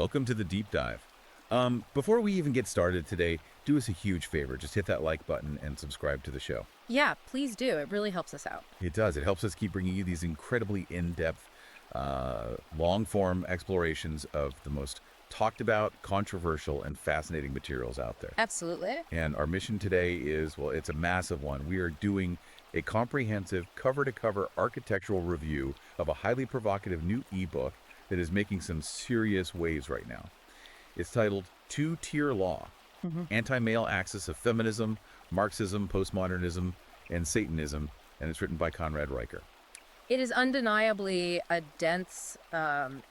welcome to the deep dive. Before we even get started today, do us a huge favor. Just hit that like button and subscribe to the show. Yeah, please do. It really helps us out. It does. It helps us keep bringing you these incredibly in-depth, long-form explorations of the most talked about, controversial, and fascinating materials out there. Absolutely. And our mission today is, well, it's a massive one. We are doing a comprehensive cover-to-cover architectural review of a highly provocative new ebook that is making some serious waves right now. It's titled Two-Tier Law, Anti-Male Axis of Feminism, Marxism, Postmodernism, and Satanism, and it's written by Conrad Reicher. It is undeniably a dense,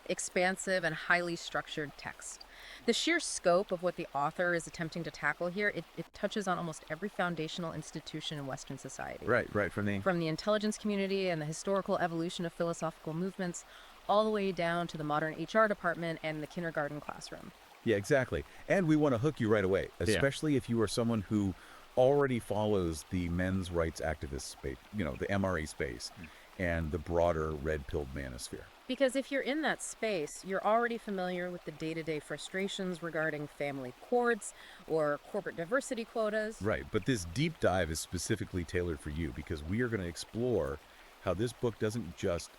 expansive, and highly structured text. The sheer scope of what the author is attempting to tackle here, it touches on almost every foundational institution in Western society. Right, from the intelligence community and the historical evolution of philosophical movements, all the way down to the modern HR department and the kindergarten classroom. Yeah, exactly. And we want to hook you right away, especially if you are someone who already follows the men's rights activist space, the MRA space, and the broader red-pilled manosphere. Because if you're in that space, you're already familiar with the day-to-day frustrations regarding family courts or corporate diversity quotas. Right, but this deep dive is specifically tailored for you because we are going to explore how this book doesn't just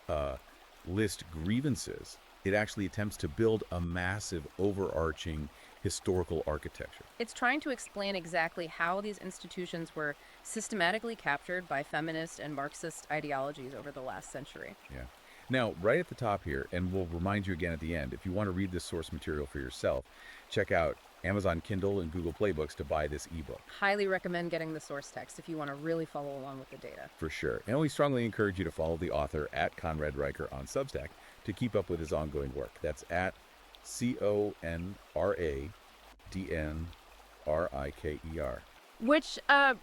list grievances. It actually attempts to build a massive, overarching historical architecture. It's trying to explain exactly how these institutions were systematically captured by feminist and Marxist ideologies over the last century. Yeah. Now, right at the top here, and we'll remind you again at the end, if you want to read this source material for yourself, check out Amazon Kindle and Google Play Books to buy this ebook. Highly recommend getting the source text if you want to really follow along with the data. For sure. And we strongly encourage you to follow the author at Conrad Reicher on Substack to keep up with his ongoing work. That's at ConradDnRiker. Which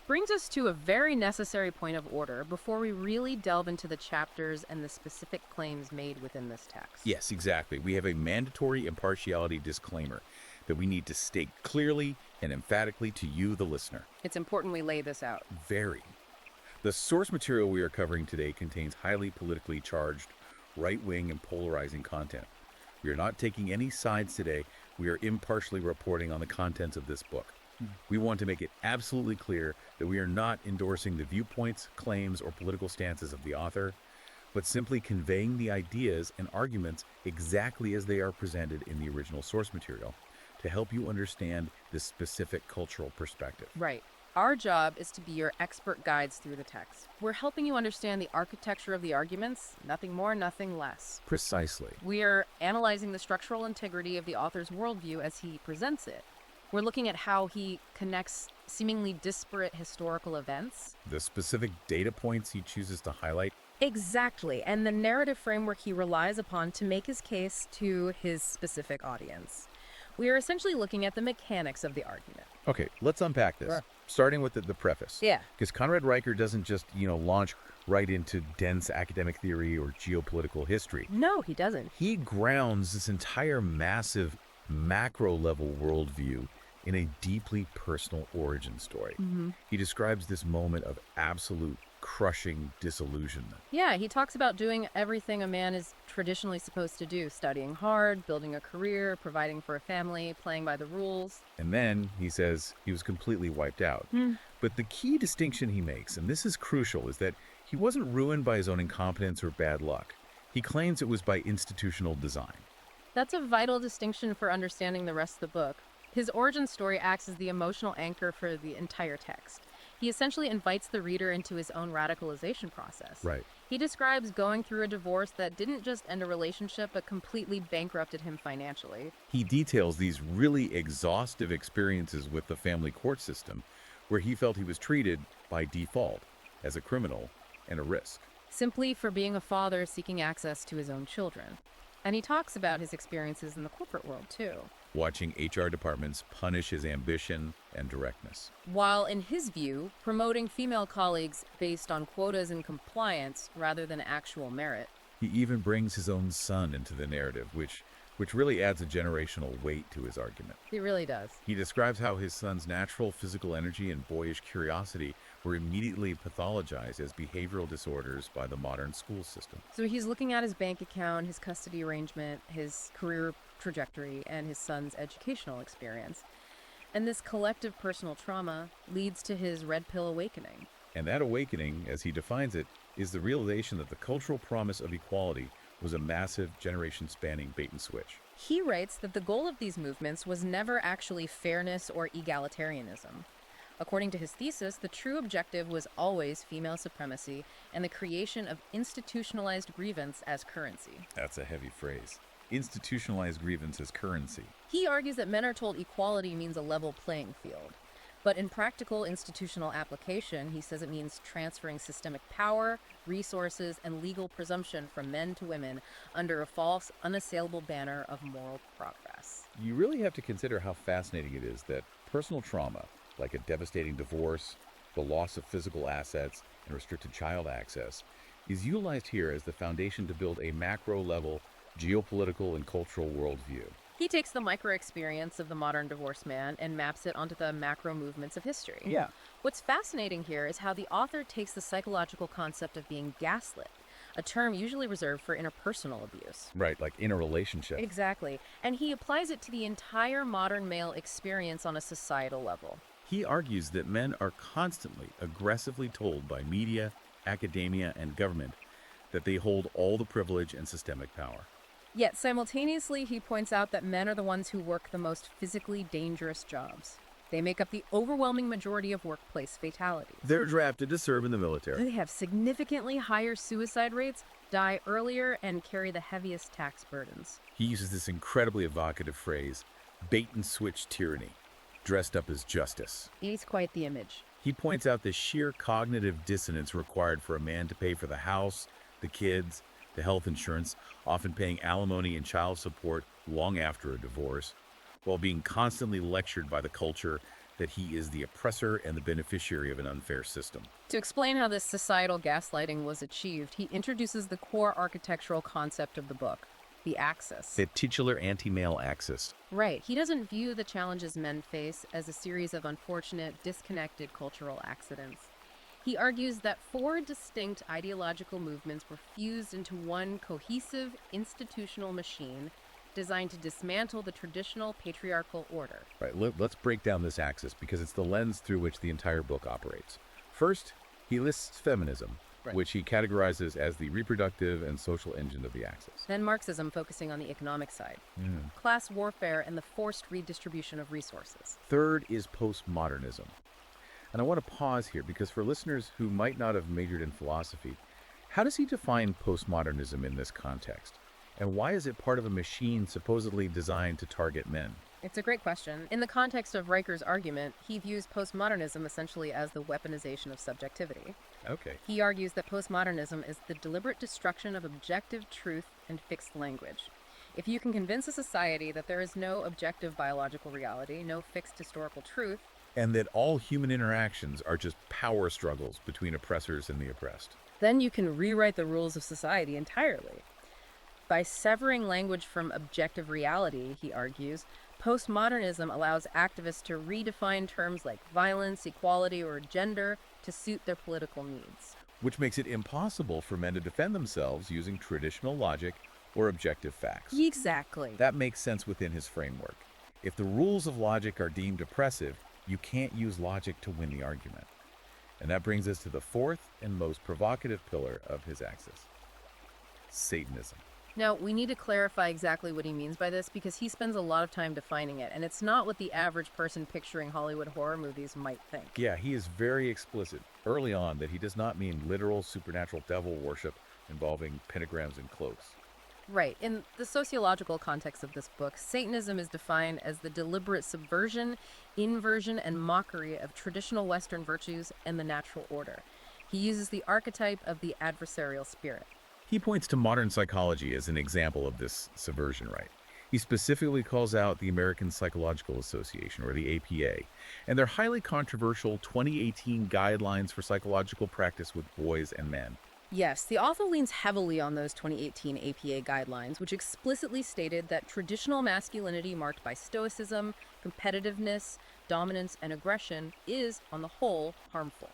brings us to a very necessary point of order before we really delve into the chapters and the specific claims made within this text. Yes, exactly. We have a mandatory impartiality disclaimer that we need to state clearly and emphatically to you, the listener. It's important we lay this out. Very. The source material we are covering today contains highly politically charged, right-wing and polarizing content. We are not taking any sides today. We are impartially reporting on the contents of this book. We want to make it absolutely clear that we are not endorsing the viewpoints, claims, or political stances of the author, but simply conveying the ideas and arguments exactly as they are presented in the original source material to help you understand this specific cultural perspective. Right. Our job is to be your expert guides through the text. We're helping you understand the architecture of the arguments, nothing more, nothing less. Precisely. We are analyzing the structural integrity of the author's worldview as he presents it. We're looking at how he connects seemingly disparate historical events. The specific data points he chooses to highlight. Exactly, and the narrative framework he relies upon to make his case to his specific audience. We are essentially looking at the mechanics of the argument. Okay, let's unpack this, Sure. starting with the preface. Yeah. Because Conrad Reicher doesn't just, launch right into dense academic theory or geopolitical history. No, he doesn't. He grounds this entire massive macro-level worldview in a deeply personal origin story. He describes this moment of absolute crushing disillusionment. Yeah, he talks about doing everything a man is traditionally supposed to do, studying hard, building a career, providing for a family, playing by the rules. And then he says he was completely wiped out. But the key distinction he makes, and this is crucial, is that he wasn't ruined by his own incompetence or bad luck. He claims it was by institutional design. That's a vital distinction for understanding the rest of the book. His origin story acts as the emotional anchor for the entire text. He essentially invites the reader into his own radicalization process. Right. He describes going through a divorce that didn't just end a relationship, but completely bankrupted him financially. He details these really exhaustive experiences with the family court system, where he felt he was treated by default as a criminal and a risk. Simply for being a father seeking access to his own children. And he talks about his experiences in the corporate world, too. Watching HR departments punish his ambition and directness. While, in his view, promoting female colleagues based on quotas and compliance rather than actual merit. He even brings his own son into the narrative, which really adds a generational weight to his argument. He really does. He describes how his son's natural physical energy and boyish curiosity were immediately pathologized as behavioral disorders by the modern school system. So he's looking at his bank account, his custody arrangement, his career trajectory, and his son's educational experience. And this collective personal trauma leads to his red pill awakening. And that awakening, as he defines it, is the realization that the cultural promise of equality was a massive generation-spanning bait and switch. He writes that the goal of these movements was never actually fairness or egalitarianism. According to his thesis, the true objective was always female supremacy and the creation of institutionalized grievance as currency. That's a heavy phrase. Institutionalized grievance as currency. He argues that men are told equality means a level playing field. But in practical institutional application, he says it means transferring systemic power, resources, and legal presumption from men to women under a false, unassailable banner of moral progress. You really have to consider how fascinating it is that personal trauma, like a devastating divorce, the loss of physical assets, and restricted child access, is utilized here as the foundation to build a macro-level geopolitical and cultural worldview. He takes the micro experience of the modern divorced man and maps it onto the macro movements of history. Yeah. What's fascinating here is how the author takes the psychological concept of being gaslit, a term usually reserved for interpersonal abuse. Right, like in a relationship. Exactly. And he applies it to the entire modern male experience on a societal level. He argues that men are constantly, aggressively told by media, academia, and government that they hold all the privilege and systemic power. Yet simultaneously, he points out that men are the ones who work the most physically dangerous jobs. They make up the overwhelming majority of workplace fatalities. They're drafted to serve in the military. They have significantly higher suicide rates, die earlier, and carry the heaviest tax burdens. He uses this incredibly evocative phrase, bait and switch tyranny, dressed up as justice. It's quite the image. He points out the sheer cognitive dissonance required for a man to pay for the house, the kids, the health insurance, often paying alimony and child support long after a divorce, while being constantly lectured by the culture that he is the oppressor and the beneficiary of an unfair system. To explain how this societal gaslighting was achieved, he introduces the core architectural concept of the book, the axis. The titular anti-male axis. Right. He doesn't view the challenges men face as a series of unfortunate, disconnected cultural accidents. He argues that four distinct ideological movements were fused into one cohesive institutional machine designed to dismantle the traditional patriarchal order. Right, let's break down this axis because it's the lens through which the entire book operates. First, he lists feminism, which he categorizes as the reproductive and social engine of the axis. Then Marxism, focusing on the economic side. Class warfare and the forced redistribution of resources. Third is postmodernism. And I want to pause here because for listeners who might not have majored in philosophy, how does he define postmodernism in this context? And why is it part of a machine supposedly designed to target men? It's a great question. In the context of Riker's argument, he views postmodernism essentially as the weaponization of subjectivity. Okay. He argues that postmodernism is the deliberate destruction of objective truth and fixed language. If you can convince a society that there is no objective biological reality, no fixed historical truth, And that all human interactions are just power struggles between oppressors and the oppressed. then you can rewrite the rules of society entirely. By severing language from objective reality, he argues, postmodernism allows activists to redefine terms like violence, equality, or gender to suit their political needs. Which makes it impossible for men to defend themselves using traditional logic or objective facts. Exactly. That makes sense within his framework. If the rules of logic are deemed oppressive, you can't use logic to win the argument. And that brings us to the fourth and most provocative pillar of his axis, Satanism. Now, we need to clarify exactly what he means by this because he spends a lot of time defining it, and it's not what the average person picturing Hollywood horror movies might think. Yeah, he is very explicit early on that he does not mean literal supernatural devil worship involving pentagrams and cloaks. Right. In the sociological context of this book, Satanism is defined as the deliberate subversion, inversion, and mockery of traditional Western virtues and the natural order. He uses the archetype of the adversarial spirit. He points to modern psychology as an example of this subversion, right? He specifically calls out the American Psychological Association, or the APA, and their highly controversial 2018 guidelines for psychological practice with boys and men. Yes, the author leans heavily on those 2018 APA guidelines, which explicitly stated that traditional masculinity marked by stoicism, competitiveness, dominance, and aggression is, on the whole, harmful.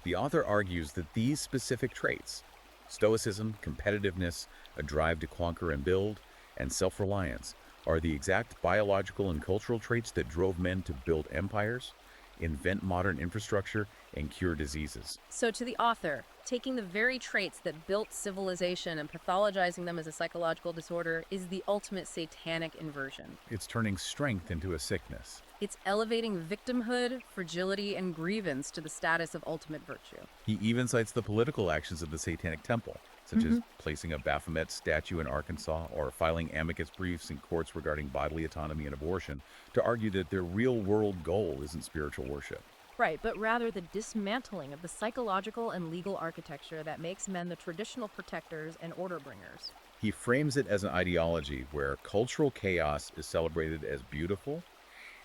The author argues that these specific traits, stoicism, competitiveness, a drive to conquer and build, and self-reliance, are the exact biological and cultural traits that drove men to build empires, invent modern infrastructure, and cure diseases. So, to the author, taking the very traits that built civilization and pathologizing them as a psychological disorder is the ultimate satanic inversion. It's turning strength into a sickness. It's elevating victimhood, fragility, and grievance to the status of ultimate virtue. He even cites the political actions of the Satanic Temple, such as placing a Baphomet statue in Arkansas or filing amicus briefs in courts regarding bodily autonomy and abortion, to argue that their real-world goal isn't spiritual worship. Right, but rather the dismantling of the psychological and legal architecture that makes men the traditional protectors and order bringers. He frames it as an ideology where cultural chaos is celebrated as beautiful,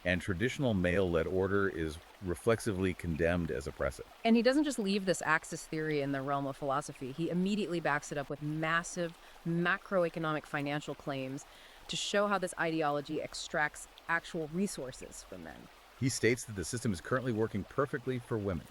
and traditional male-led order is reflexively condemned as oppressive. And he doesn't just leave this axis theory in the realm of philosophy, he immediately backs it up with massive macroeconomic financial claims to show how this ideology extracts actual resources from men. He states that the system is currently working perfectly for women.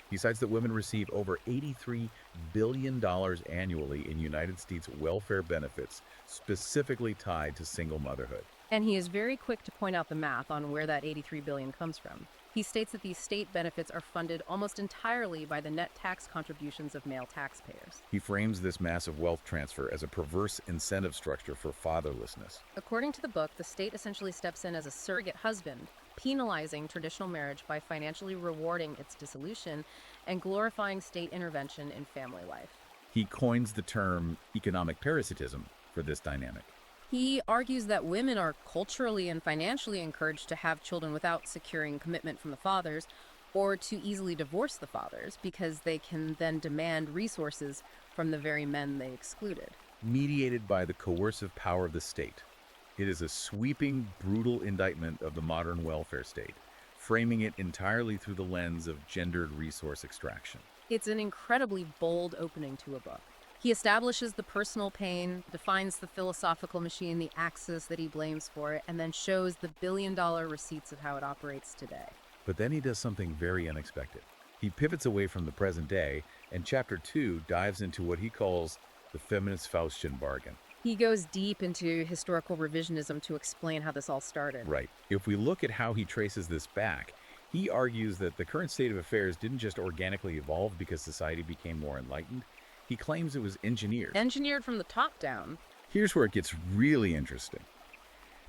He cites that women receive over $83 billion annually in United States welfare benefits, specifically tied to single motherhood. And he is very quick to point out the math on where that 83 billion comes from. He states that these state benefits are funded almost entirely by the net tax contributions of male taxpayers. He frames this massive wealth transfer as a perverse incentive structure for fatherlessness. According to the book, the state essentially steps in as a surrogate husband, penalizing traditional marriage by financially rewarding its dissolution and glorifying state intervention in family life. He coins the term economic parasitism for this dynamic. He argues that women are culturally and financially encouraged to have children without securing commitment from the fathers, or to easily divorce the fathers because they can then demand resources from the very men they excluded. Mediated by the coercive power of the state, it is a sweeping, brutal indictment of the modern welfare state, framing it entirely through the lens of gendered resource extraction. It's an incredibly bold opening to a book. He establishes the personal pain, defines the philosophical machine, the axis that he blames for it, and then shows the billion-dollar receipts of how it operates today. But then he does something very unexpected. He pivots away from the present day, and Chapter 2 dives into what he calls the feminist Faustian bargain. He goes deep into historical revisionism to explain how this all started. Right. If we look at how he traces this back, he argues that the current state of affairs didn't just organically evolve because society became more enlightened. He claims it was engineered. Engineered from the top down. Here's where it gets really interesting.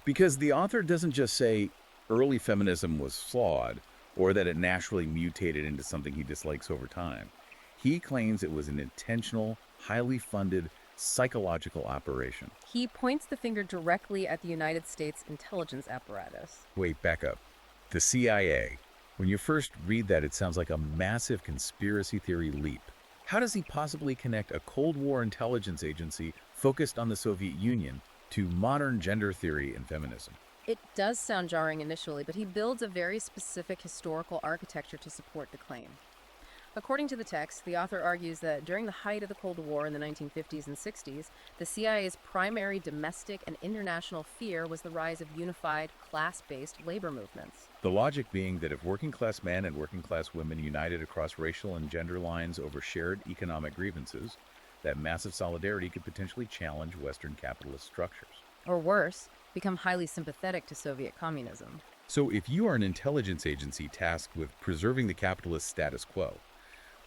Because the author doesn't just say early feminism was flawed or that it naturally mutated into something he dislikes over time. He claims it was an intentional, highly funded, psychological operation. He points the finger directly at the United States intelligence apparatus. Wait, back up. The CIA. When you first read that, it sounds like a massive conspiracy theory leap. How does he possibly connect a Cold War intelligence agency focused on the Soviet Union to modern gender theory and feminism? It does sound jarring initially, but he builds a very specific historical architecture to support the claim. According to the text, the author argues that during the height of the Cold War in the 1950s and 60s, the CIA's primary domestic and international fear was the rise of unified, class-based labor movements. The logic being that if working-class men and working-class women united across racial and gender lines over shared economic grievances, that massive solidarity could potentially challenge Western capitalist structures. Or worse, become highly sympathetic to Soviet communism. So if you are an intelligence agency tasked with preserving the capitalist status quo,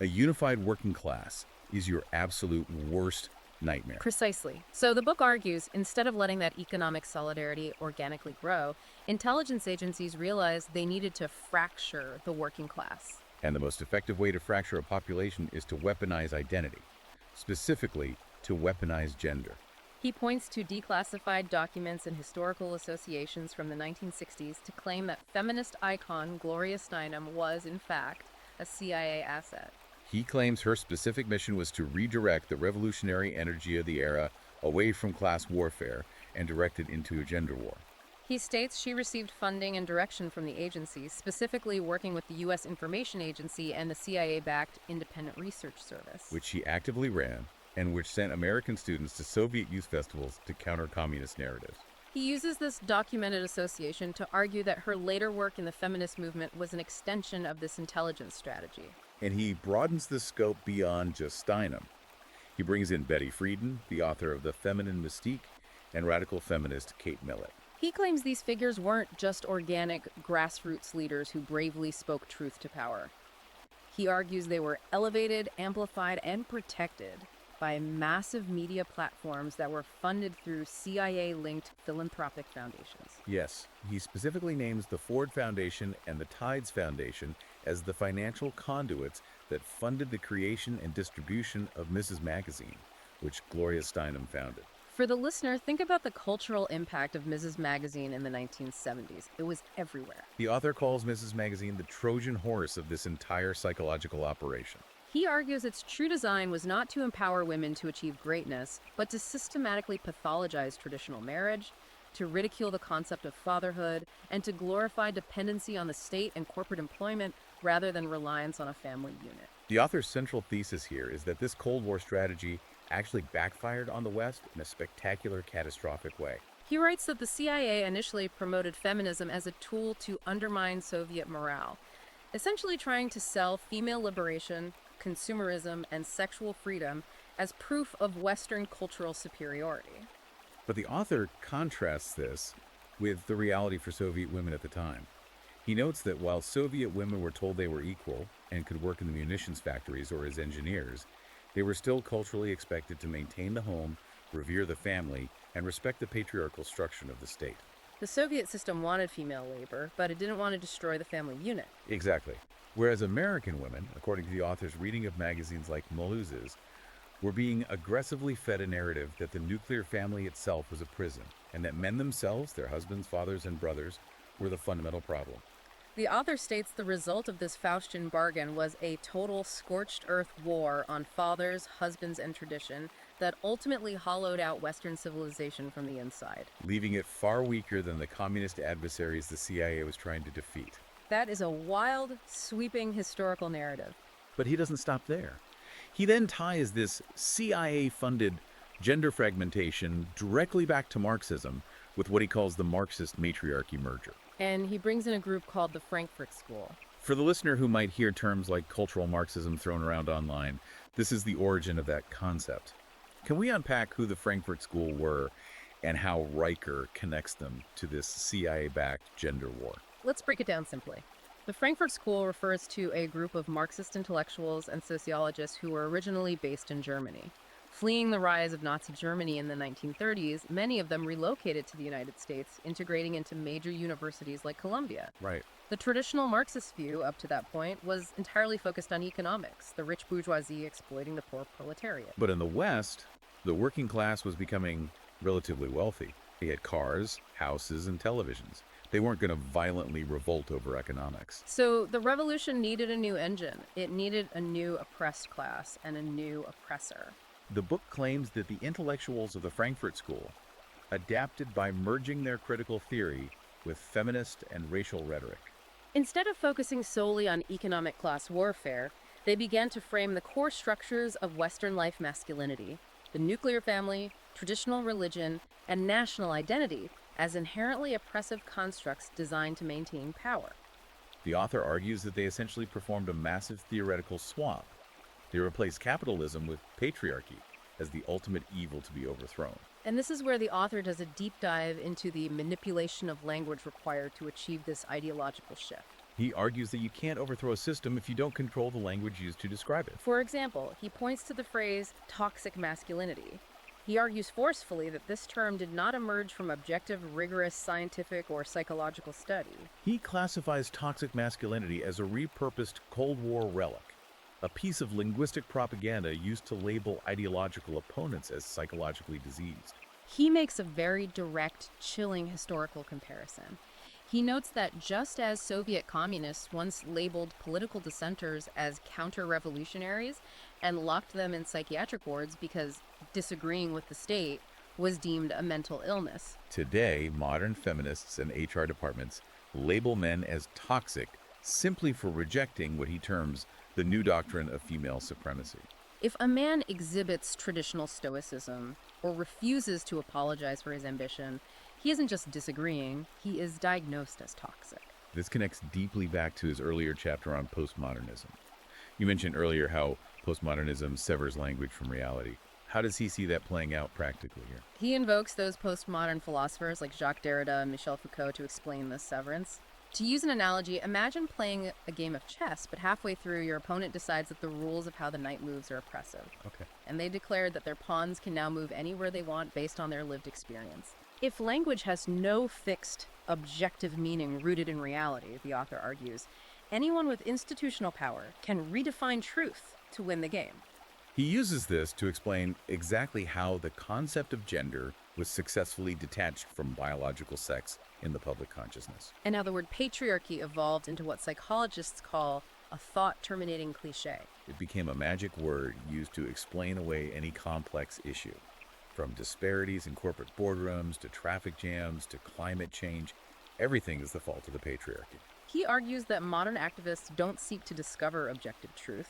a unified working class is your absolute worst nightmare. Precisely. So the book argues, instead of letting that economic solidarity organically grow, intelligence agencies realized they needed to fracture the working class. And the most effective way to fracture a population is to weaponize identity, specifically to weaponize gender. He points to declassified documents and historical associations from the 1960s to claim that feminist icon Gloria Steinem was, in fact, a CIA asset. He claims her specific mission was to redirect the revolutionary energy of the era away from class warfare and direct it into a gender war. He states she received funding and direction from the agencies, specifically working with the U.S. Information Agency and the CIA-backed Independent Research Service, which she actively ran and which sent American students to Soviet youth festivals to counter communist narratives. He uses this documented association to argue that her later work in the feminist movement was an extension of this intelligence strategy. And he broadens the scope beyond just Steinem. He brings in Betty Friedan, the author of The Feminine Mystique, and radical feminist Kate Millett. He claims these figures weren't just organic grassroots leaders who bravely spoke truth to power. He argues they were elevated, amplified, and protected by massive media platforms that were funded through CIA-linked philanthropic foundations. Yes, he specifically names the Ford Foundation and the Tides Foundation as the financial conduits that funded the creation and distribution of Mrs. Magazine, which Gloria Steinem founded. For the listener, think about the cultural impact of Mrs. Magazine in the 1970s. It was everywhere. The author calls Mrs. Magazine the Trojan horse of this entire psychological operation. He argues its true design was not to empower women to achieve greatness, but to systematically pathologize traditional marriage, to ridicule the concept of fatherhood, and to glorify dependency on the state and corporate employment rather than reliance on a family unit. The author's central thesis here is that this Cold War strategy actually backfired on the West in a spectacular, catastrophic way. He writes that the CIA initially promoted feminism as a tool to undermine Soviet morale, essentially trying to sell female liberation, consumerism, and sexual freedom as proof of Western cultural superiority. But the author contrasts this with the reality for Soviet women at the time. He notes that while Soviet women were told they were equal and could work in the munitions factories or as engineers, they were still culturally expected to maintain the home, revere the family, and respect the patriarchal structure of the state. The Soviet system wanted female labor, but it didn't want to destroy the family unit. Exactly. Whereas American women, according to the author's reading of magazines like Malouz's, were being aggressively fed a narrative that the nuclear family itself was a prison, and that men themselves, their husbands, fathers, and brothers, were the fundamental problem. The author states the result of this Faustian bargain was a total scorched earth war on fathers, husbands, and tradition that ultimately hollowed out Western civilization from the inside. Leaving it far weaker than the communist adversaries the CIA was trying to defeat. That is a wild, sweeping historical narrative. But he doesn't stop there. He then ties this CIA-funded gender fragmentation directly back to Marxism with what he calls the Marxist matriarchy merger. And he brings in a group called the Frankfurt School. For the listener who might hear terms like cultural Marxism thrown around online, this is the origin of that concept. Can we unpack who the Frankfurt School were and how Riker connects them to this CIA-backed gender war? Let's break it down simply. The Frankfurt School refers to a group of Marxist intellectuals and sociologists who were originally based in Germany. Fleeing the rise of Nazi Germany in the 1930s, many of them relocated to the United States, integrating into major universities like Columbia. Right. The traditional Marxist view up to that point was entirely focused on economics, the rich bourgeoisie exploiting the poor proletariat. But in the West, the working class was becoming relatively wealthy. They had cars, houses, and televisions. They weren't going to violently revolt over economics. So the revolution needed a new engine. It needed a new oppressed class and a new oppressor. The book claims that the intellectuals of the Frankfurt School adapted by merging their critical theory with feminist and racial rhetoric. Instead of focusing solely on economic class warfare, they began to frame the core structures of Western life masculinity, the nuclear family, traditional religion, and national identity as inherently oppressive constructs designed to maintain power. The author argues that they essentially performed a massive theoretical swap. They replaced capitalism with patriarchy as the ultimate evil to be overthrown. And this is where the author does a deep dive into the manipulation of language required to achieve this ideological shift. He argues that you can't overthrow a system if you don't control the language used to describe it. For example, he points to the phrase toxic masculinity. He argues forcefully that this term did not emerge from objective, rigorous scientific or psychological study. He classifies toxic masculinity as a repurposed Cold War relic, a piece of linguistic propaganda used to label ideological opponents as psychologically diseased. He makes a very direct, chilling historical comparison. He notes that just as Soviet communists once labeled political dissenters as counter-revolutionaries and locked them in psychiatric wards because disagreeing with the state was deemed a mental illness. Today, modern feminists and HR departments label men as toxic simply for rejecting what he terms the new doctrine of female supremacy. If a man exhibits traditional stoicism or refuses to apologize for his ambition, he isn't just disagreeing, he is diagnosed as toxic. This connects deeply back to his earlier chapter on postmodernism. You mentioned earlier how postmodernism severs language from reality. How does he see that playing out practically here? He invokes those postmodern philosophers like Jacques Derrida and Michel Foucault to explain this severance. To use an analogy, imagine playing a game of chess, but halfway through, your opponent decides that the rules of how the knight moves are oppressive. Okay. And they declared that their pawns can now move anywhere they want based on their lived experience. If language has no fixed, objective meaning rooted in reality, the author argues, anyone with institutional power can redefine truth to win the game. He uses this to explain exactly how the concept of gender was successfully detached from biological sex in the public consciousness. And how the word patriarchy evolved into what psychologists call a thought-terminating cliche. It became a magic word used to explain away any complex issue. From disparities in corporate boardrooms to traffic jams to climate change, everything is the fault of the patriarchy. He argues that modern activists don't seek to discover objective truth.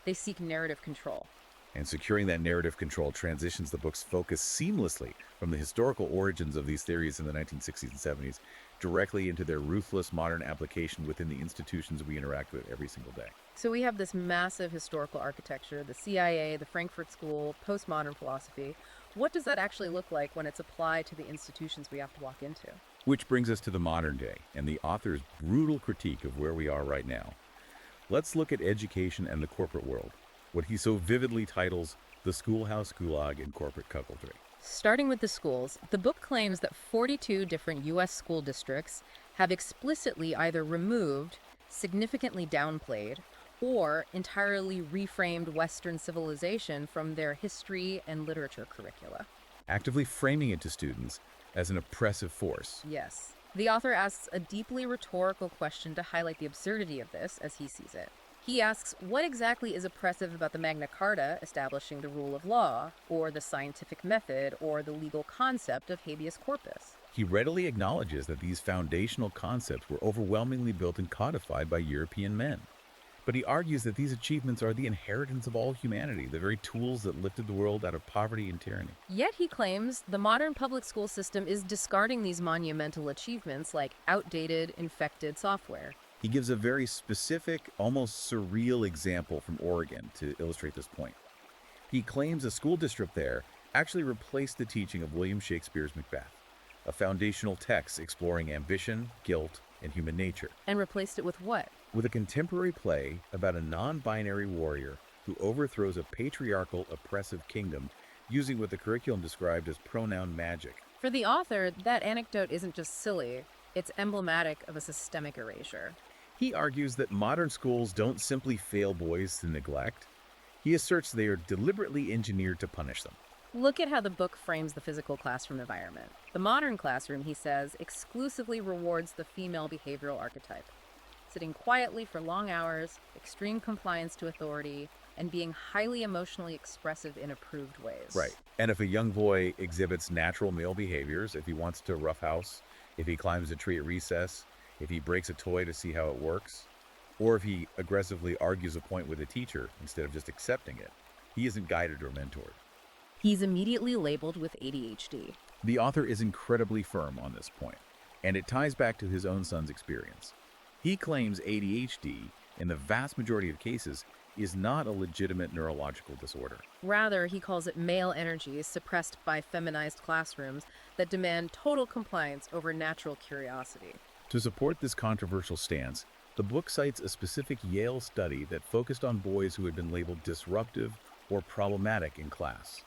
They seek narrative control. And securing that narrative control transitions the book's focus seamlessly from the historical origins of these theories in the 1960s and 70s directly into their ruthless modern application within the institutions we interact with every single day. So we have this massive historical architecture, the CIA, the Frankfurt School, postmodern philosophy. What does that actually look like when it's applied to the institutions we have to walk into? Which brings us to the modern day and the author's brutal critique of where we are right now. Let's look at education and the corporate world, what he so vividly titles the schoolhouse gulag in corporate cuckoldry. Starting with the schools, the book claims that 42 different U.S. school districts have explicitly either removed, significantly downplayed, or entirely reframed Western civilization from their history and literature curricula. Actively framing it to students as an oppressive force. Yes. The author asks a deeply rhetorical question to highlight the absurdity of this as he sees it. He asks, what exactly is oppressive about the Magna Carta establishing the rule of law, or the scientific method, or the legal concept of habeas corpus? He readily acknowledges that these foundational concepts were overwhelmingly built and codified by European men. But he argues that these achievements are the inheritance of all humanity, the very tools that lifted the world out of poverty and tyranny. Yet he claims the modern public school system is discarding these monumental achievements like outdated, infected software. He gives a very specific, almost surreal example from Oregon to illustrate this point. He claims a school district there actually replaced the teaching of William Shakespeare's Macbeth, a foundational text exploring ambition, guilt, and human nature. And replaced it with what? With a contemporary play about a non-binary warrior who overthrows a patriarchal, oppressive kingdom using what the curriculum described as pronoun magic. For the author, that anecdote isn't just silly, it's emblematic of a systemic erasure. He argues that modern schools don't simply fail boys to neglect. He asserts they are deliberately engineered to punish them. Look at how the book frames the physical classroom environment. The modern classroom, he says, exclusively rewards the female behavioral archetype. Sitting quietly for long hours, extreme compliance to authority, and being highly emotionally expressive in approved ways. Right. And if a young boy exhibits natural male behaviors, if he wants to roughhouse, if he climbs a tree at recess, if he breaks a toy to see how it works, or if he aggressively argues a point with a teacher instead of just accepting it, he isn't guided or mentored. He's immediately labeled with ADHD. The author is incredibly firm on this point, and it ties back to his own son's experience. He claims ADHD, in the vast majority of cases, is not a legitimate neurological disorder. Rather, he calls it male energies suppressed by feminized classrooms that demand total compliance over natural curiosity. To support this controversial stance, the book cites a specific Yale study that focused on boys who had been labeled disruptive or problematic in class.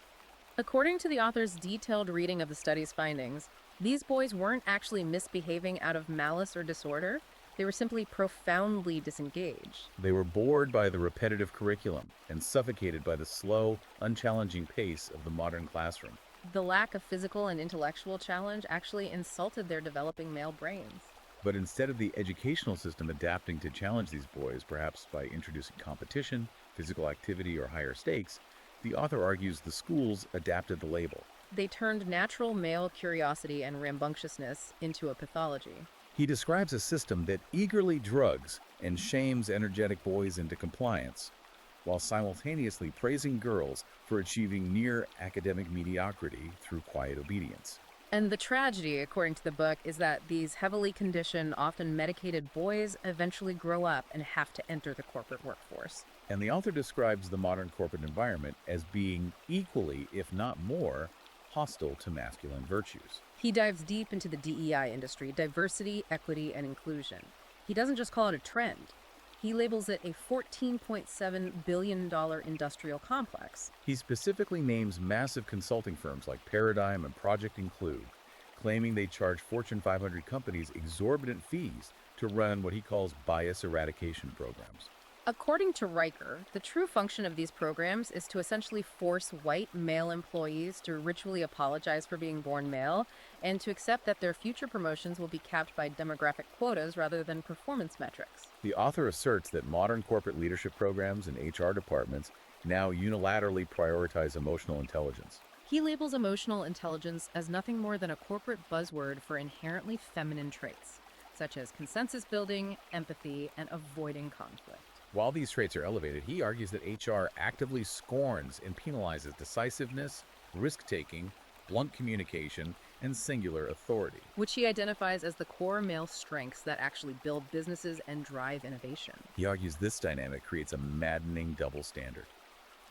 According to the author's detailed reading of the study's findings, these boys weren't actually misbehaving out of malice or disorder. They were simply profoundly disengaged. They were bored by the repetitive curriculum and suffocated by the slow, unchallenging pace of the modern classroom. The lack of physical and intellectual challenge actually insulted their developing male brains. But instead of the educational system adapting to challenge these boys, perhaps by introducing competition, physical activity, or higher stakes, the author argues the schools adapted the label. They turned natural male curiosity and rambunctiousness into a pathology. He describes a system that eagerly drugs and shames energetic boys into compliance, while simultaneously praising girls for achieving near academic mediocrity through quiet obedience. And the tragedy, according to the book, is that these heavily conditioned, often medicated boys eventually grow up and have to enter the corporate workforce. And the author describes the modern corporate environment as being equally, if not more, hostile to masculine virtues. He dives deep into the DEI industry, diversity, equity, and inclusion. He doesn't just call it a trend. He labels it a $14.7 billion industrial complex. He specifically names massive consulting firms like Paradigm and Project Include, claiming they charge Fortune 500 companies exorbitant fees to run what he calls bias eradication programs. According to Riker, the true function of these programs is to essentially force white male employees to ritually apologize for being born male and to accept that their future promotions will be capped by demographic quotas rather than performance metrics. The author asserts that modern corporate leadership programs and HR departments now unilaterally prioritize emotional intelligence. He labels emotional intelligence as nothing more than a corporate buzzword for inherently feminine traits, such as consensus building, empathy, and avoiding conflict. While these traits are elevated, he argues that HR actively scorns and penalizes decisiveness, risk-taking, blunt communication, and singular authority. Which he identifies as the core male strengths that actually build businesses and drive innovation. He argues this dynamic creates a maddening double standard.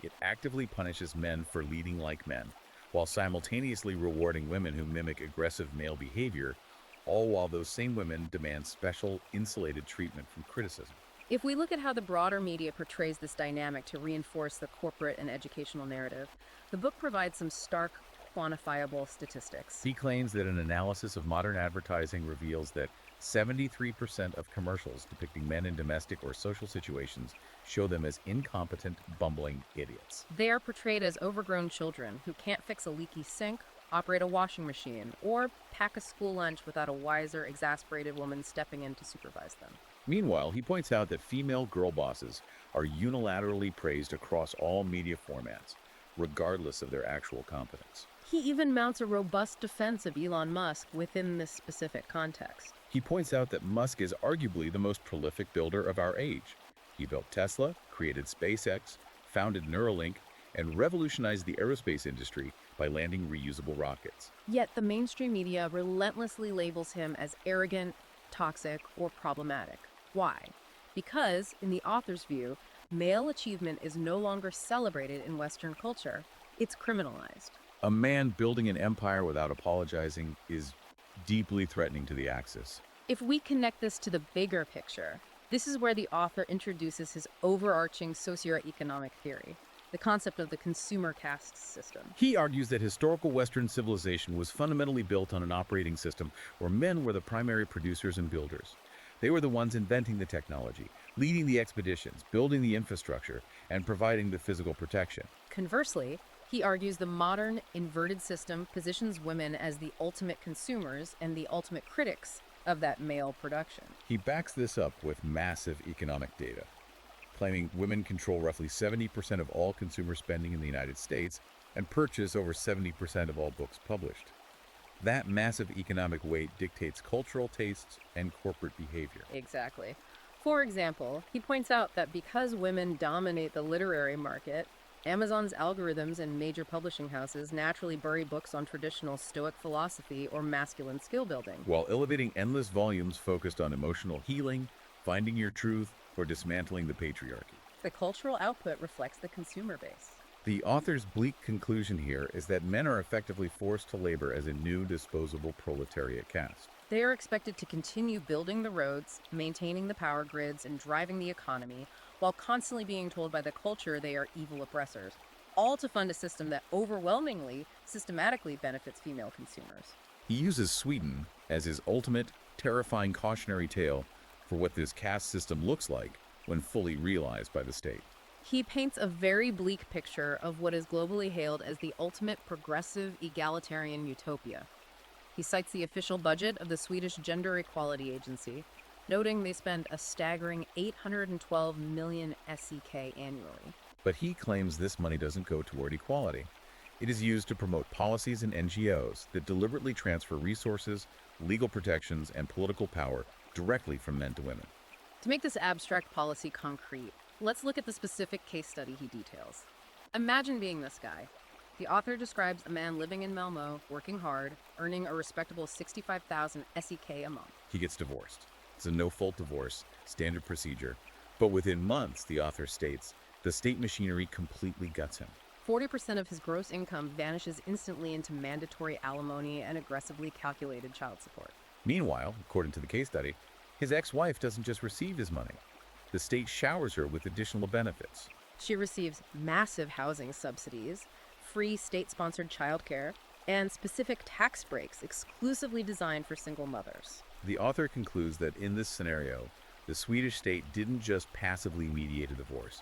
It actively punishes men for leading like men, while simultaneously rewarding women who mimic aggressive male behavior, all while those same women demand special, insulated treatment from criticism. If we look at how the broader media portrays this dynamic to reinforce the corporate and educational narrative, the book provides some stark, quantifiable statistics. He claims that an analysis of modern advertising reveals that 73% of commercials depicting men in domestic or social situations show them as incompetent, bumbling idiots. They are portrayed as overgrown children who can't fix a leaky sink, operate a washing machine, or pack a school lunch without a wiser, exasperated woman stepping in to supervise them. Meanwhile, he points out that female girl bosses are unilaterally praised across all media formats, regardless of their actual competence. He even mounts a robust defense of Elon Musk within this specific context. He points out that Musk is arguably the most prolific builder of our age. He built Tesla, created SpaceX, founded Neuralink, and revolutionized the aerospace industry by landing reusable rockets. Yet the mainstream media relentlessly labels him as arrogant, toxic, or problematic. Why? Because, in the author's view, male achievement is no longer celebrated in Western culture. It's criminalized. A man building an empire without apologizing is deeply threatening to the Axis. If we connect this to the bigger picture, this is where the author introduces his overarching socioeconomic theory, the concept of the consumer caste system. He argues that historical Western civilization was fundamentally built on an operating system where men were the primary producers and builders. They were the ones inventing the technology, leading the expeditions, building the infrastructure, and providing the physical protection. Conversely, he argues the modern, inverted system positions women as the ultimate consumers and the ultimate critics of that male production. He backs this up with massive economic data, claiming women control roughly 70% of all consumer spending in the United States and purchase over 70% of all books published. That massive economic weight dictates cultural tastes and corporate behavior. Exactly. For example, he points out that because women dominate the literary market, Amazon's algorithms and major publishing houses naturally bury books on traditional Stoic philosophy or masculine skill building. While elevating endless volumes focused on emotional healing, finding your truth, or dismantling the patriarchy. The cultural output reflects the consumer base. The author's bleak conclusion here is that men are effectively forced to labor as a new disposable proletariat caste. They are expected to continue building the roads, maintaining the power grids, and driving the economy, while constantly being told by the culture they are evil oppressors, all to fund a system that overwhelmingly, systematically benefits female consumers. He uses Sweden as his ultimate, terrifying cautionary tale for what this caste system looks like when fully realized by the state. He paints a very bleak picture of what is globally hailed as the ultimate progressive egalitarian utopia. He cites the official budget of the Swedish Gender Equality Agency, noting they spend a staggering 812 million SEK annually. But he claims this money doesn't go toward equality. It is used to promote policies and NGOs that deliberately transfer resources, legal protections, and political power directly from men to women. To make this abstract policy concrete, let's look at the specific case study he details. Imagine being this guy. The author describes a man living in Malmö, working hard, earning a respectable 65,000 SEK a month. He gets divorced. It's a no-fault divorce, standard procedure. But within months, the author states, The state machinery completely guts him. 40% of his gross income vanishes instantly into mandatory alimony and aggressively calculated child support. Meanwhile, according to the case study, his ex-wife doesn't just receive his money. The state showers her with additional benefits. She receives massive housing subsidies, free state-sponsored childcare, and specific tax breaks exclusively designed for single mothers. The author concludes that in this scenario, the Swedish state didn't just passively mediate a divorce.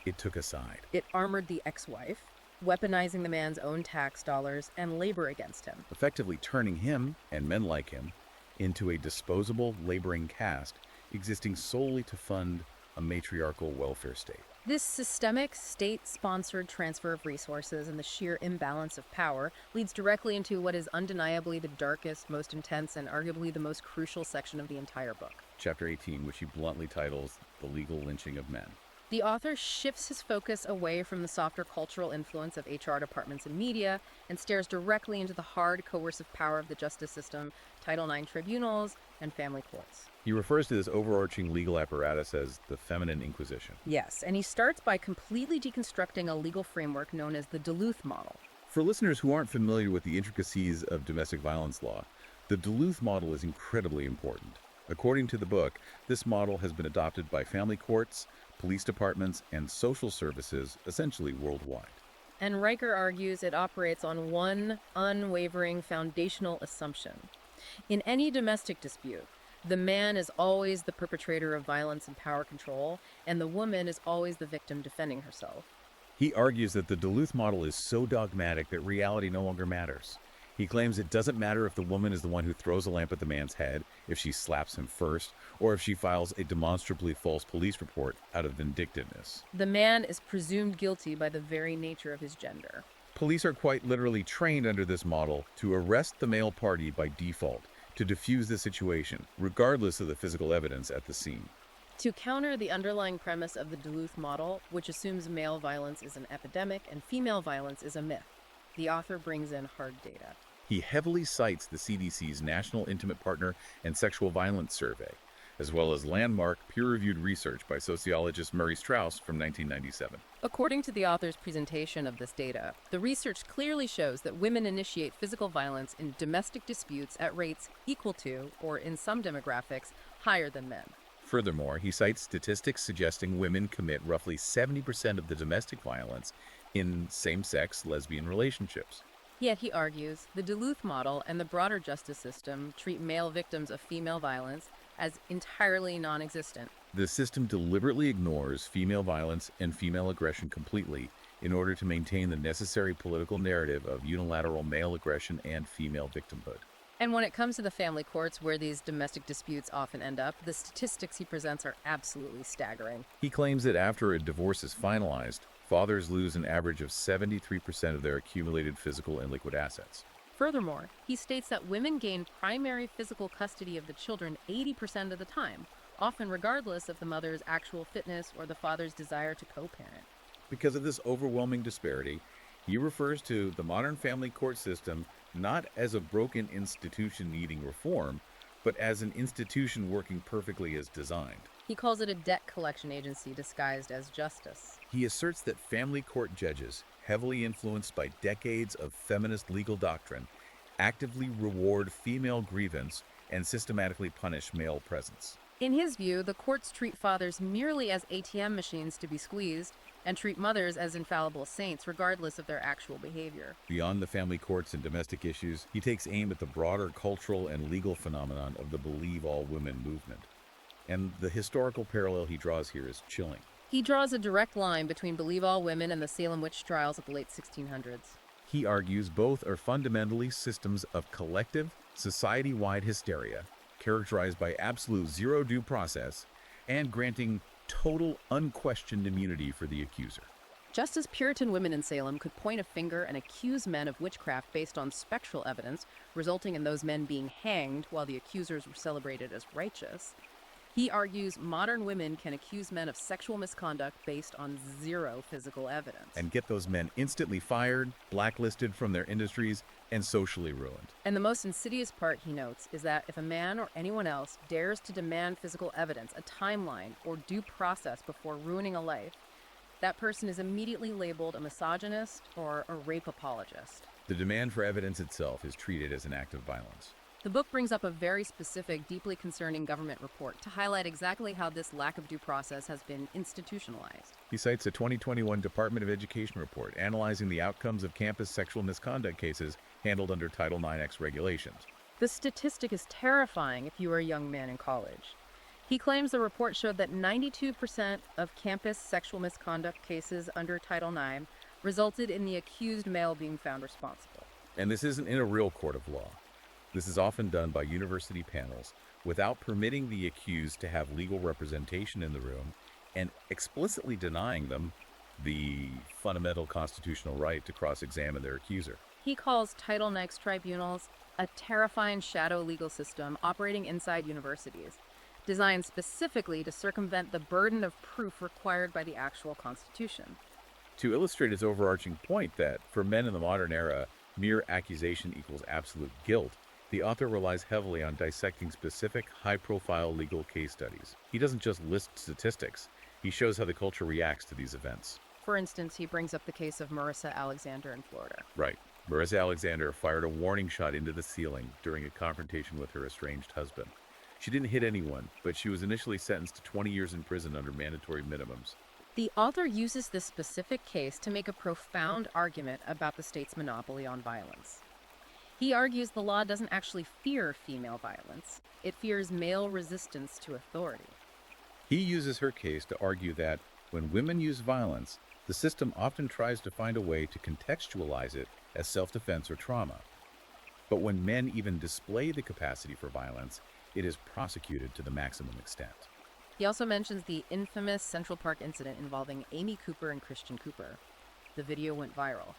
It took a side. It armored the ex-wife, weaponizing the man's own tax dollars and labor against him. Effectively turning him, and men like him, into a disposable laboring caste existing solely to fund a matriarchal welfare state. This systemic, state-sponsored transfer of resources and the sheer imbalance of power leads directly into what is undeniably the darkest, most intense, and arguably the most crucial section of the entire book. Chapter 18, which he bluntly titles The Legal Lynching of Men. The author shifts his focus away from the softer cultural influence of HR departments and media and stares directly into the hard, coercive power of the justice system, Title IX tribunals, and family courts. He refers to this overarching legal apparatus as the feminine inquisition. Yes, and he starts by completely deconstructing a legal framework known as the Duluth model. For listeners who aren't familiar with the intricacies of domestic violence law, the Duluth model is incredibly important. According to the book, this model has been adopted by family courts, police departments, and social services essentially worldwide. And Riker argues it operates on one unwavering foundational assumption. In any domestic dispute, the man is always the perpetrator of violence and power control, and the woman is always the victim defending herself. He argues that the Duluth model is so dogmatic that reality no longer matters. He claims it doesn't matter if the woman is the one who throws a lamp at the man's head, if she slaps him first, or if she files a demonstrably false police report out of vindictiveness. The man is presumed guilty by the very nature of his gender. Police are quite literally trained under this model to arrest the male party by default, to defuse the situation, regardless of the physical evidence at the scene. To counter the underlying premise of the Duluth model, which assumes male violence is an epidemic and female violence is a myth, the author brings in hard data. He heavily cites the CDC's National Intimate Partner and Sexual Violence Survey, as well as landmark peer-reviewed research by sociologist Murray Strauss from 1997. According to the author's presentation of this data, the research clearly shows that women initiate physical violence in domestic disputes at rates equal to, or in some demographics, higher than men. Furthermore, he cites statistics suggesting women commit roughly 70% of the domestic violence in same-sex lesbian relationships. Yet, he argues, the Duluth model and the broader justice system treat male victims of female violence as entirely non-existent. The system deliberately ignores female violence and female aggression completely in order to maintain the necessary political narrative of unilateral male aggression and female victimhood. And when it comes to the family courts where these domestic disputes often end up, the statistics he presents are absolutely staggering. He claims that after a divorce is finalized, fathers lose an average of 73% of their accumulated physical and liquid assets. Furthermore, he states that women gain primary physical custody of the children 80% of the time, often regardless of the mother's actual fitness or the father's desire to co-parent. Because of this overwhelming disparity, he refers to the modern family court system not as a broken institution needing reform, but as an institution working perfectly as designed. He calls it a debt collection agency disguised as justice. He asserts that family court judges, heavily influenced by decades of feminist legal doctrine, actively reward female grievance and systematically punish male presence. In his view, the courts treat fathers merely as ATM machines to be squeezed and treat mothers as infallible saints regardless of their actual behavior. Beyond the family courts and domestic issues, he takes aim at the broader cultural and legal phenomenon of the Believe All Women movement. And the historical parallel he draws here is chilling. He draws a direct line between Believe All Women and the Salem witch trials of the late 1600s. He argues both are fundamentally systems of collective, society-wide hysteria, characterized by absolute zero due process, and granting total unquestioned immunity for the accuser. Just as Puritan women in Salem could point a finger and accuse men of witchcraft based on spectral evidence, resulting in those men being hanged while the accusers were celebrated as righteous, he argues modern women can accuse men of sexual misconduct based on zero physical evidence. And get those men instantly fired, blacklisted from their industries, and socially ruined. And the most insidious part, he notes, is that if a man or anyone else dares to demand physical evidence, a timeline, or due process before ruining a life, That person is immediately labeled a misogynist or a rape apologist. The demand for evidence itself is treated as an act of violence. The book brings up a very specific, deeply concerning government report to highlight exactly how this lack of due process has been institutionalized. He cites a 2021 Department of Education report analyzing the outcomes of campus sexual misconduct cases handled under Title IX regulations. The statistic is terrifying if you are a young man in college. He claims the report showed that 92% of campus sexual misconduct cases under Title IX resulted in the accused male being found responsible. And this isn't in a real court of law. This is often done by university panels without permitting the accused to have legal representation in the room and explicitly denying them the fundamental constitutional right to cross-examine their accuser. He calls Title IX tribunals a terrifying shadow legal system operating inside universities, designed specifically to circumvent the burden of proof required by the actual Constitution. To illustrate his overarching point that, for men in the modern era, mere accusation equals absolute guilt, the author relies heavily on dissecting specific, high-profile legal case studies. He doesn't just list statistics. He shows how the culture reacts to these events. For instance, he brings up the case of Marissa Alexander in Florida. Right. Marissa Alexander fired a warning shot into the ceiling during a confrontation with her estranged husband. She didn't hit anyone, but she was initially sentenced to 20 years in prison under mandatory minimums. The author uses this specific case to make a profound argument about the state's monopoly on violence. He argues the law doesn't actually fear female violence. It fears male resistance to authority. He uses her case to argue that when women use violence, the system often tries to find a way to contextualize it as self-defense or trauma. But when men even display the capacity for violence, it is prosecuted to the maximum extent. He also mentions the infamous Central Park incident involving Amy Cooper and Christian Cooper. The video went viral.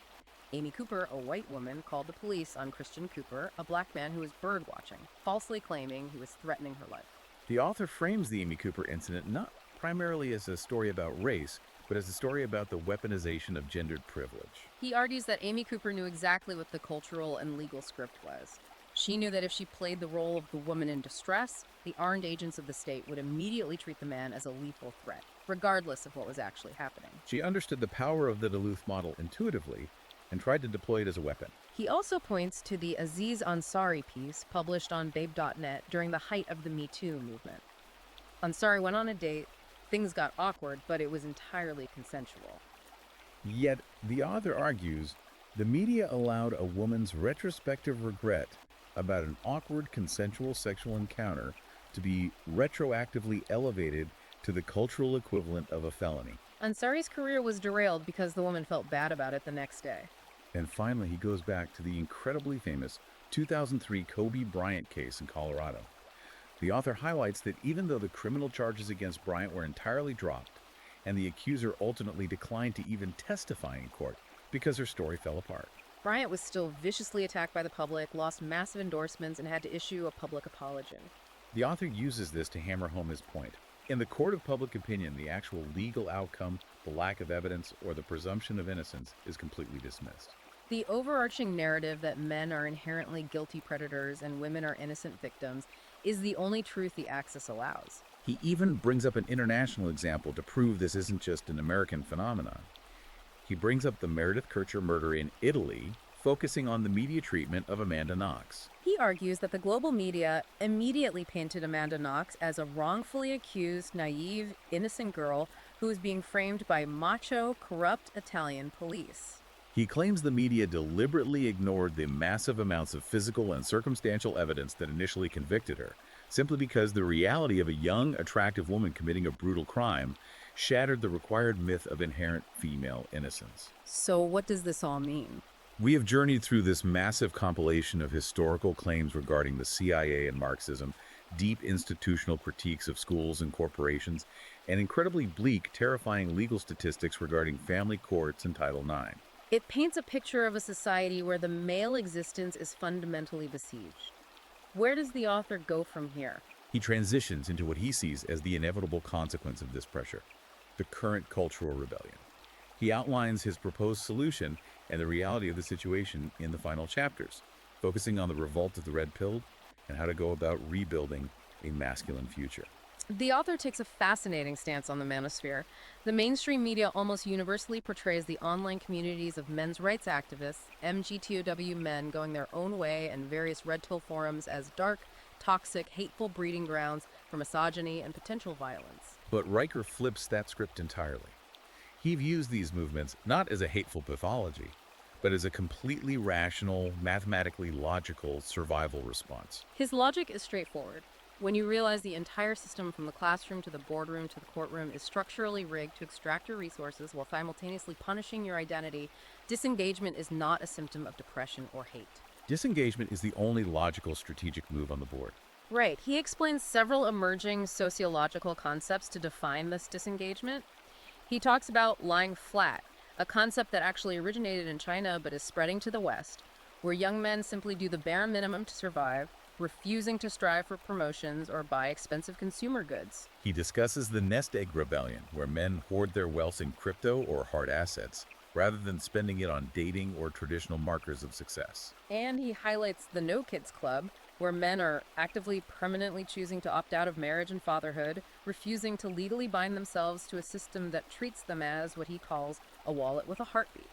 Amy Cooper, a white woman, called the police on Christian Cooper, a black man who was bird watching, falsely claiming he was threatening her life. The author frames the Amy Cooper incident not primarily as a story about race, but as a story about the weaponization of gendered privilege. He argues that Amy Cooper knew exactly what the cultural and legal script was. She knew that if she played the role of the woman in distress, the armed agents of the state would immediately treat the man as a lethal threat, regardless of what was actually happening. She understood the power of the Duluth model intuitively and tried to deploy it as a weapon. He also points to the Aziz Ansari piece published on Babe.net during the height of the Me Too movement. Ansari went on a date, things got awkward, but it was entirely consensual. Yet, the author argues, the media allowed a woman's retrospective regret about an awkward consensual sexual encounter to be retroactively elevated to the cultural equivalent of a felony. Ansari's career was derailed because the woman felt bad about it the next day. And finally, he goes back to the incredibly famous 2003 Kobe Bryant case in Colorado. The author highlights that even though the criminal charges against Bryant were entirely dropped, and the accuser ultimately declined to even testify in court because her story fell apart, Bryant was still viciously attacked by the public, lost massive endorsements, and had to issue a public apology. the author uses this to hammer home his point. In the court of public opinion, the actual legal outcome, the lack of evidence, or the presumption of innocence is completely dismissed. The overarching narrative that men are inherently guilty predators and women are innocent victims is the only truth the Axis allows. He even brings up an international example to prove this isn't just an American phenomenon. He brings up the Meredith Kercher murder in Italy, focusing on the media treatment of Amanda Knox. He argues that the global media immediately painted Amanda Knox as a wrongfully accused, naive, innocent girl who was being framed by macho, corrupt Italian police. He claims the media deliberately ignored the massive amounts of physical and circumstantial evidence that initially convicted her, simply because the reality of a young, attractive woman committing a brutal crime shattered the required myth of inherent female innocence. So what does this all mean? We have journeyed through this massive compilation of historical claims regarding the CIA and Marxism, deep institutional critiques of schools and corporations, and incredibly bleak, terrifying legal statistics regarding family courts and Title IX. It paints a picture of a society where the male existence is fundamentally besieged. Where does the author go from here? He transitions into what he sees as the inevitable consequence of this pressure, the current cultural rebellion. He outlines his proposed solution and the reality of the situation in the final chapters, focusing on the revolt of the red pill and how to go about rebuilding a masculine future. The author takes a fascinating stance on the manosphere. The mainstream media almost universally portrays the online communities of men's rights activists, MGTOW men going their own way, and various red pill forums as dark, toxic, hateful breeding grounds for misogyny and potential violence. But Riker flips that script entirely. He views these movements not as a hateful pathology, but as a completely rational, mathematically logical survival response. His logic is straightforward. When you realize the entire system from the classroom to the boardroom to the courtroom is structurally rigged to extract your resources while simultaneously punishing your identity, disengagement is not a symptom of depression or hate. Disengagement is the only logical strategic move on the board. Right. He explains several emerging sociological concepts to define this disengagement. He talks about lying flat, a concept that actually originated in China but is spreading to the West, where young men simply do the bare minimum to survive, refusing to strive for promotions or buy expensive consumer goods. He discusses the nest egg rebellion, where men hoard their wealth in crypto or hard assets, rather than spending it on dating or traditional markers of success. And he highlights the No Kids Club, where men are actively permanently choosing to opt out of marriage and fatherhood, refusing to legally bind themselves to a system that treats them as what he calls a wallet with a heartbeat.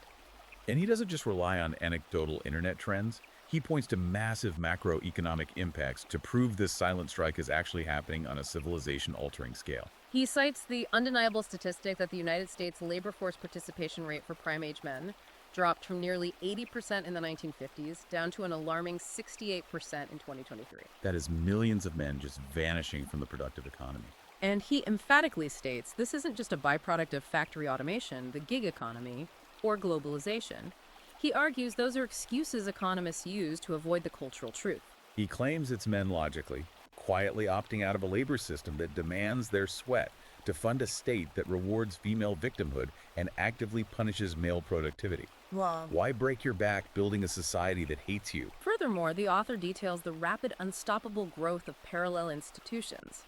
And he doesn't just rely on anecdotal internet trends. He points to massive macroeconomic impacts to prove this silent strike is actually happening on a civilization-altering scale. He cites the undeniable statistic that the United States labor force participation rate for prime-age men dropped from nearly 80% in the 1950s down to an alarming 68% in 2023. That is millions of men just vanishing from the productive economy. And he emphatically states this isn't just a byproduct of factory automation, the gig economy, or globalization. He argues those are excuses economists use to avoid the cultural truth. He claims it's men logically, quietly opting out of a labor system that demands their sweat to fund a state that rewards female victimhood and actively punishes male productivity. Wow. Why break your back building a society that hates you? Furthermore, the author details the rapid, unstoppable growth of parallel institutions.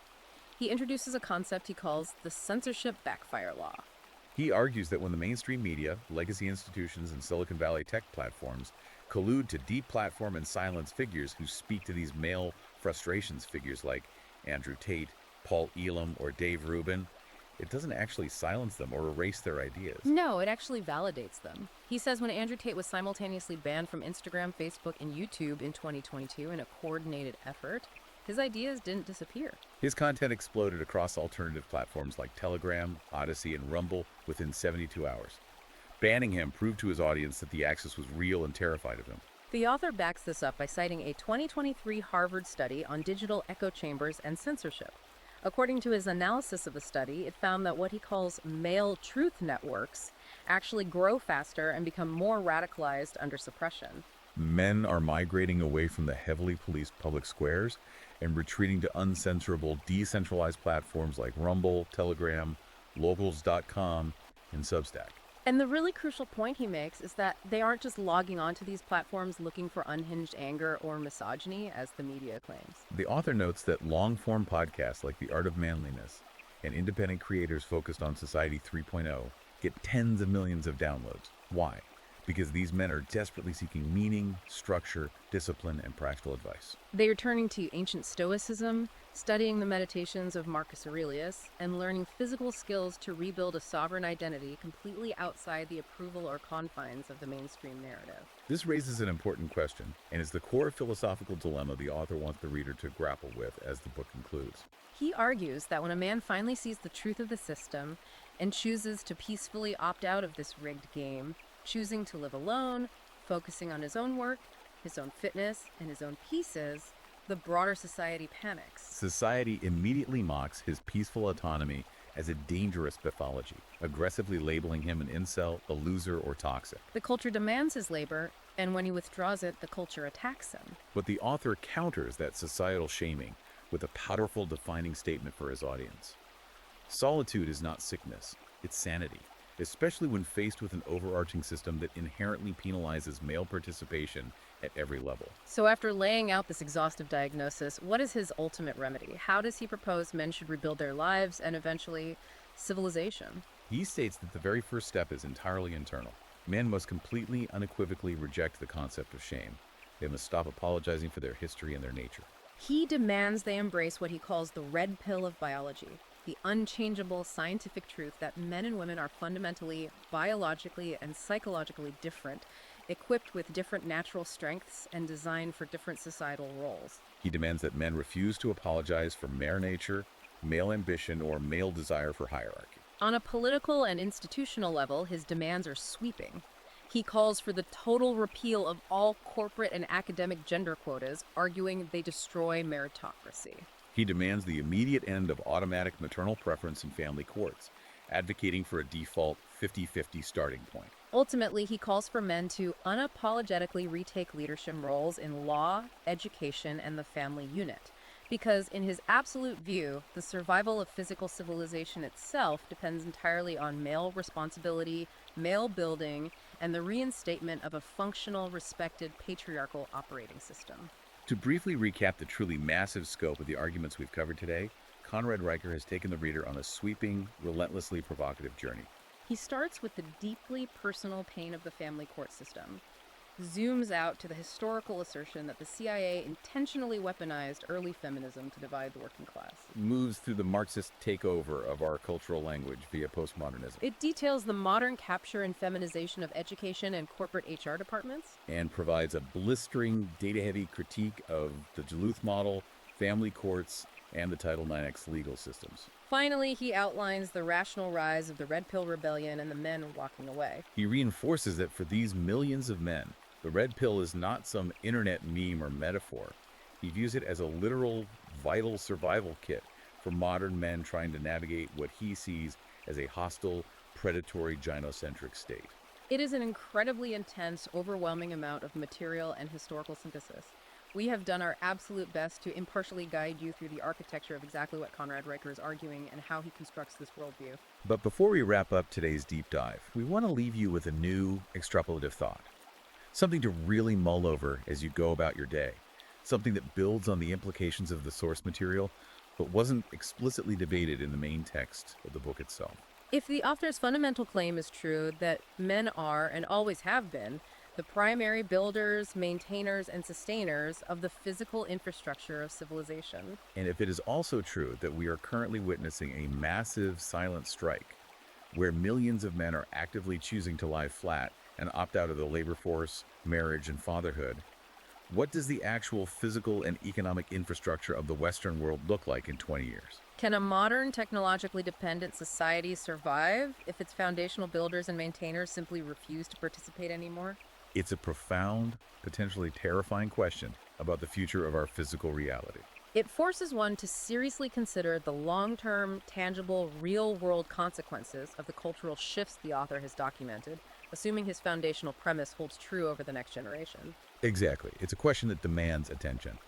He introduces a concept he calls the censorship backfire law. He argues that when the mainstream media, legacy institutions, and Silicon Valley tech platforms collude to deplatform and silence figures who speak to these male frustrations, figures like Andrew Tate, Paul Elam, or Dave Rubin, it doesn't actually silence them or erase their ideas. No, it actually validates them. He says when Andrew Tate was simultaneously banned from Instagram, Facebook, and YouTube in 2022 in a coordinated effort, his ideas didn't disappear. His content exploded across alternative platforms like Telegram, Odyssey, and Rumble within 72 hours. Banning him proved to his audience that the axis was real and terrified of him. The author backs this up by citing a 2023 Harvard study on digital echo chambers and censorship. According to his analysis of the study, it found that what he calls male truth networks actually grow faster and become more radicalized under suppression. Men are migrating away from the heavily policed public squares and retreating to uncensorable, decentralized platforms like Rumble, Telegram, Locals.com, and Substack. And the really crucial point he makes is that they aren't just logging onto these platforms looking for unhinged anger or misogyny, as the media claims. The author notes that long-form podcasts like The Art of Manliness and independent creators focused on Society 3.0 get tens of millions of downloads. Why? Because these men are desperately seeking meaning, structure, discipline, and practical advice. They are turning to ancient Stoicism, studying the meditations of Marcus Aurelius, and learning physical skills to rebuild a sovereign identity completely outside the approval or confines of the mainstream narrative. This raises an important question, and is the core philosophical dilemma the author wants the reader to grapple with as the book concludes. He argues that when a man finally sees the truth of the system and chooses to peacefully opt out of this rigged game, choosing to live alone, focusing on his own work, his own fitness, and his own pieces, the broader society panics. Society immediately mocks his peaceful autonomy as a dangerous pathology, aggressively labeling him an incel, a loser, or toxic. The culture demands his labor, and when he withdraws it, the culture attacks him. But the author counters that societal shaming with a powerful defining statement for his audience. Solitude is not sickness, it's sanity, especially when faced with an overarching system that inherently penalizes male participation at every level. So after laying out this exhaustive diagnosis, what is his ultimate remedy? How does he propose men should rebuild their lives and eventually civilization? He states that the very first step is entirely internal. Men must completely, unequivocally reject the concept of shame. They must stop apologizing for their history and their nature. He demands they embrace what he calls the red pill of biology, the unchangeable scientific truth that men and women are fundamentally, biologically, and psychologically different, equipped with different natural strengths and designed for different societal roles. He demands that men refuse to apologize for male nature, male ambition, or male desire for hierarchy. On a political and institutional level, his demands are sweeping. He calls for the total repeal of all corporate and academic gender quotas, arguing they destroy meritocracy. He demands the immediate end of automatic maternal preference in family courts, advocating for a default 50-50 starting point. Ultimately, he calls for men to unapologetically retake leadership roles in law, education, and the family unit. Because, in his absolute view, the survival of physical civilization itself depends entirely on male responsibility, male building, and the reinstatement of a functional, respected patriarchal operating system. To briefly recap the truly massive scope of the arguments we've covered today, Conrad Riker has taken the reader on a sweeping, relentlessly provocative journey. He starts with the deeply personal pain of the family court system, zooms out to the historical assertion that the CIA intentionally weaponized early feminism to divide the working class. Moves through the Marxist takeover of our cultural language via postmodernism. It details the modern capture and feminization of education and corporate HR departments. And provides a blistering, data-heavy critique of the Duluth model, family courts, and the Title IX legal systems. Finally, he outlines the rational rise of the Red Pill Rebellion and the men walking away. He reinforces that for these millions of men, the red pill is not some internet meme or metaphor. He views it as a literal, vital survival kit for modern men trying to navigate what he sees as a hostile, predatory, gynocentric state. It is an incredibly intense, overwhelming amount of material and historical synthesis. We have done our absolute best to impartially guide you through the architecture of exactly what Conrad Riker is arguing and how he constructs this worldview. But before we wrap up today's deep dive, we want to leave you with a new extrapolative thought. Something to really mull over as you go about your day. Something that builds on the implications of the source material, but wasn't explicitly debated in the main text of the book itself. If the author's fundamental claim is true that men are, and always have been, the primary builders, maintainers, and sustainers of the physical infrastructure of civilization. And if it is also true that we are currently witnessing a massive silent strike, where millions of men are actively choosing to lie flat and opt out of the labor force, marriage, and fatherhood, what does the actual physical and economic infrastructure of the Western world look like in 20 years? Can a modern, technologically dependent society survive if its foundational builders and maintainers simply refuse to participate anymore? It's a profound, potentially terrifying question about the future of our physical reality. It forces one to seriously consider the long-term, tangible, real-world consequences of the cultural shifts the author has documented, assuming his foundational premise holds true over the next generation. Exactly. It's a question that demands attention.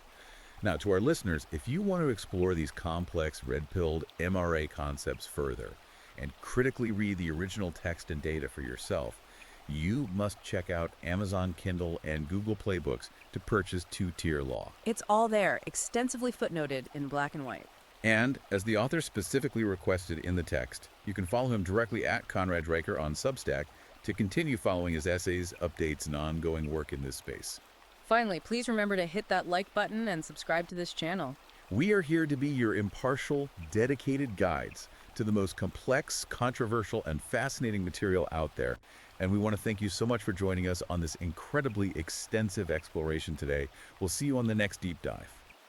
Now, to our listeners, if you want to explore these complex red-pilled MRA concepts further and critically read the original text and data for yourself, you must check out Amazon Kindle and Google Play Books to purchase Two-Tier Law. It's all there, extensively footnoted in black and white. And, as the author specifically requested in the text, you can follow him directly at Conrad Riker on Substack to continue following his essays, updates, and ongoing work in this space. Finally, please remember to hit that like button and subscribe to this channel. We are here to be your impartial, dedicated guides to the most complex, controversial, and fascinating material out there. And we want to thank you so much for joining us on this incredibly extensive exploration today. We'll see you on the next deep dive.